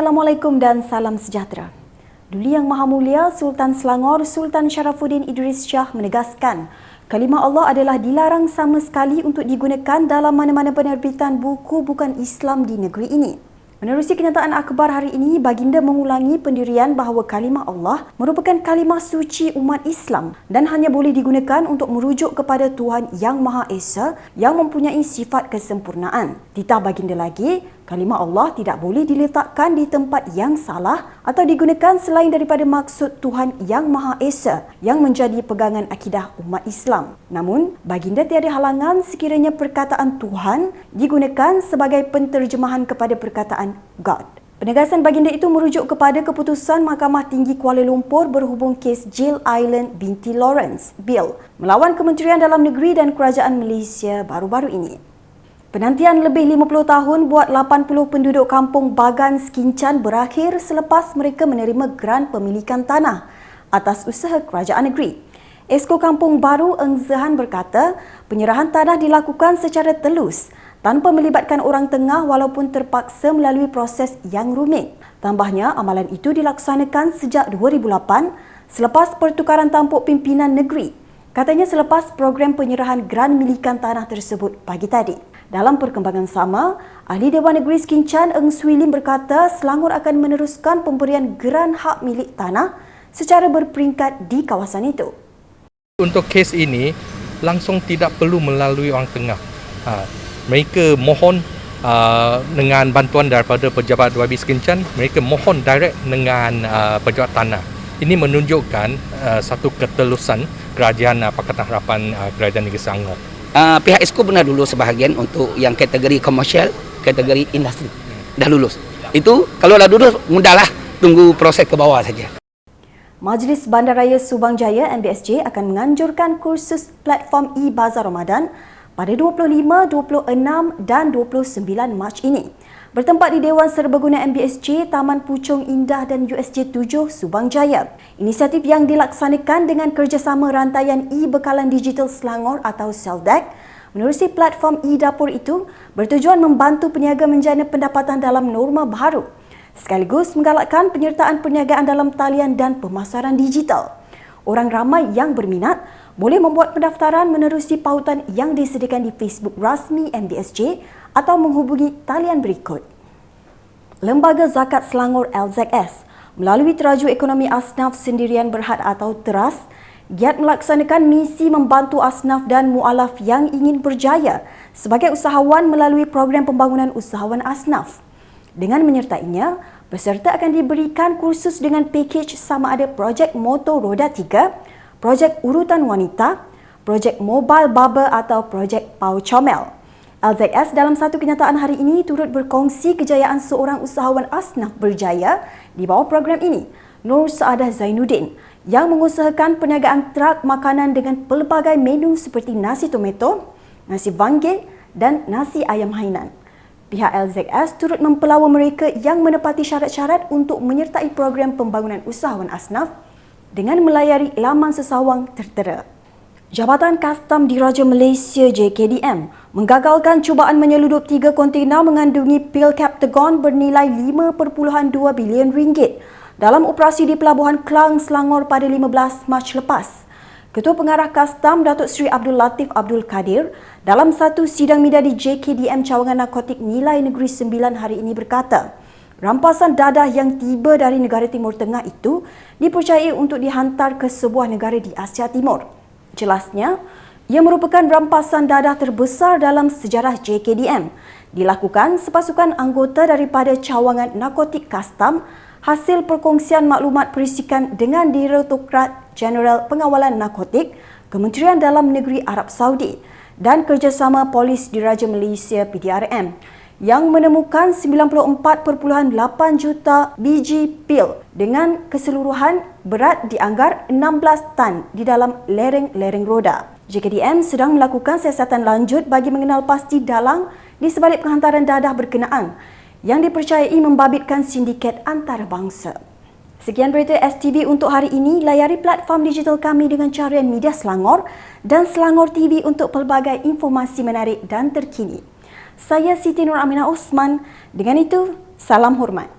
Assalamualaikum dan salam sejahtera. Duli Yang Maha Mulia Sultan Selangor Sultan Sharafuddin Idris Shah menegaskan kalimah Allah adalah dilarang sama sekali untuk digunakan dalam mana-mana penerbitan buku bukan Islam di negeri ini. Menerusi kenyataan akhbar hari ini, baginda mengulangi pendirian bahawa kalimah Allah merupakan kalimah suci umat Islam dan hanya boleh digunakan untuk merujuk kepada Tuhan Yang Maha Esa yang mempunyai sifat kesempurnaan. Titah baginda lagi, kalimah Allah tidak boleh diletakkan di tempat yang salah atau digunakan selain daripada maksud Tuhan Yang Maha Esa yang menjadi pegangan akidah umat Islam. Namun, baginda tiada halangan sekiranya perkataan Tuhan digunakan sebagai penterjemahan kepada perkataan God. Penegasan baginda itu merujuk kepada keputusan Mahkamah Tinggi Kuala Lumpur berhubung kes Jill Island binti Lawrence Bill melawan Kementerian Dalam Negeri dan Kerajaan Malaysia baru-baru ini. Penantian lebih 50 tahun buat 80 penduduk kampung Bagan Skincan berakhir selepas mereka menerima geran pemilikan tanah atas usaha kerajaan negeri. Esko Kampung Baru Eng Zehan berkata, penyerahan tanah dilakukan secara telus tanpa melibatkan orang tengah walaupun terpaksa melalui proses yang rumit. Tambahnya, amalan itu dilaksanakan sejak 2008 selepas pertukaran tampuk pimpinan negeri. Katanya selepas program penyerahan geran milikan tanah tersebut pagi tadi. Dalam perkembangan sama, Ahli Dewan Negeri Skincan Eng Swee Lim berkata Selangor akan meneruskan pemberian geran hak milik tanah secara berperingkat di kawasan itu. Untuk kes ini, langsung tidak perlu melalui orang tengah. Mereka mohon dengan bantuan daripada pejabat YB Skincan, mereka mohon direct dengan pejabat tanah. Ini menunjukkan satu ketelusan kerajaan Pakatan Harapan Kerajaan Negeri Selangor. Pihak Esko benar dulu sebahagian untuk yang kategori komersial, kategori industri. Dah lulus. Itu kalau dah lulus, mudahlah, tunggu proses ke bawah saja. Majlis Bandaraya Subang Jaya MBSJ akan menganjurkan kursus platform e-Bazar Ramadan pada 25, 26 dan 29 Mac ini. Bertempat di Dewan Serbaguna MBSJ, Taman Puchong Indah dan USJ 7 Subang Jaya. Inisiatif yang dilaksanakan dengan kerjasama Rantaian E-Bekalan Digital Selangor atau SELDAC menerusi platform e-dapur itu bertujuan membantu peniaga menjana pendapatan dalam norma baru sekaligus menggalakkan penyertaan perniagaan dalam talian dan pemasaran digital. Orang ramai yang berminat boleh membuat pendaftaran menerusi pautan yang disediakan di Facebook rasmi MBSJ atau menghubungi talian berikut. Lembaga Zakat Selangor LZS melalui Teraju Ekonomi Asnaf Sendirian Berhad atau TERAS giat melaksanakan misi membantu asnaf dan mualaf yang ingin berjaya sebagai usahawan melalui program pembangunan usahawan asnaf. Dengan menyertainya, peserta akan diberikan kursus dengan pakej sama ada projek motor roda 3, projek urutan wanita, projek mobile baba atau projek pau comel. LZS dalam satu kenyataan hari ini turut berkongsi kejayaan seorang usahawan asnaf berjaya di bawah program ini, Nur Saadah Zainuddin, yang mengusahakan perniagaan trak makanan dengan pelbagai menu seperti nasi tomato, nasi vanggil dan nasi ayam hainan. Pihak LZS turut mempelawa mereka yang menepati syarat-syarat untuk menyertai program pembangunan usahawan asnaf dengan melayari laman sesawang tertera. Jabatan Kastam Diraja Malaysia JKDM menggagalkan cubaan menyeludup 3 kontena mengandungi pil Captagon bernilai 5.2 bilion ringgit dalam operasi di Pelabuhan Klang, Selangor pada 15 Mac lepas. Ketua Pengarah Kastam Datuk Seri Abdul Latif Abdul Kadir dalam satu sidang media di JKDM Cawangan Narkotik Nilai Negeri 9 hari ini berkata, rampasan dadah yang tiba dari negara Timur Tengah itu dipercayai untuk dihantar ke sebuah negara di Asia Timur. Jelasnya, ia merupakan rampasan dadah terbesar dalam sejarah JKDM, dilakukan sepasukan anggota daripada Cawangan Narkotik Kastam hasil perkongsian maklumat perisikan dengan Direktorat Jeneral Pengawalan Narkotik Kementerian Dalam Negeri Arab Saudi dan kerjasama Polis Diraja Malaysia PDRM yang menemukan 94.8 juta biji pil dengan keseluruhan berat dianggar 16 tan di dalam lereng-lereng roda. JKDM sedang melakukan siasatan lanjut bagi mengenal pasti dalang di sebalik penghantaran dadah berkenaan yang dipercayai membabitkan sindiket antarabangsa. Sekian berita STV untuk hari ini. Layari platform digital kami dengan carian Media Selangor dan Selangor TV untuk pelbagai informasi menarik dan terkini. Saya Siti Nur Aminah Osman. Dengan itu, salam hormat.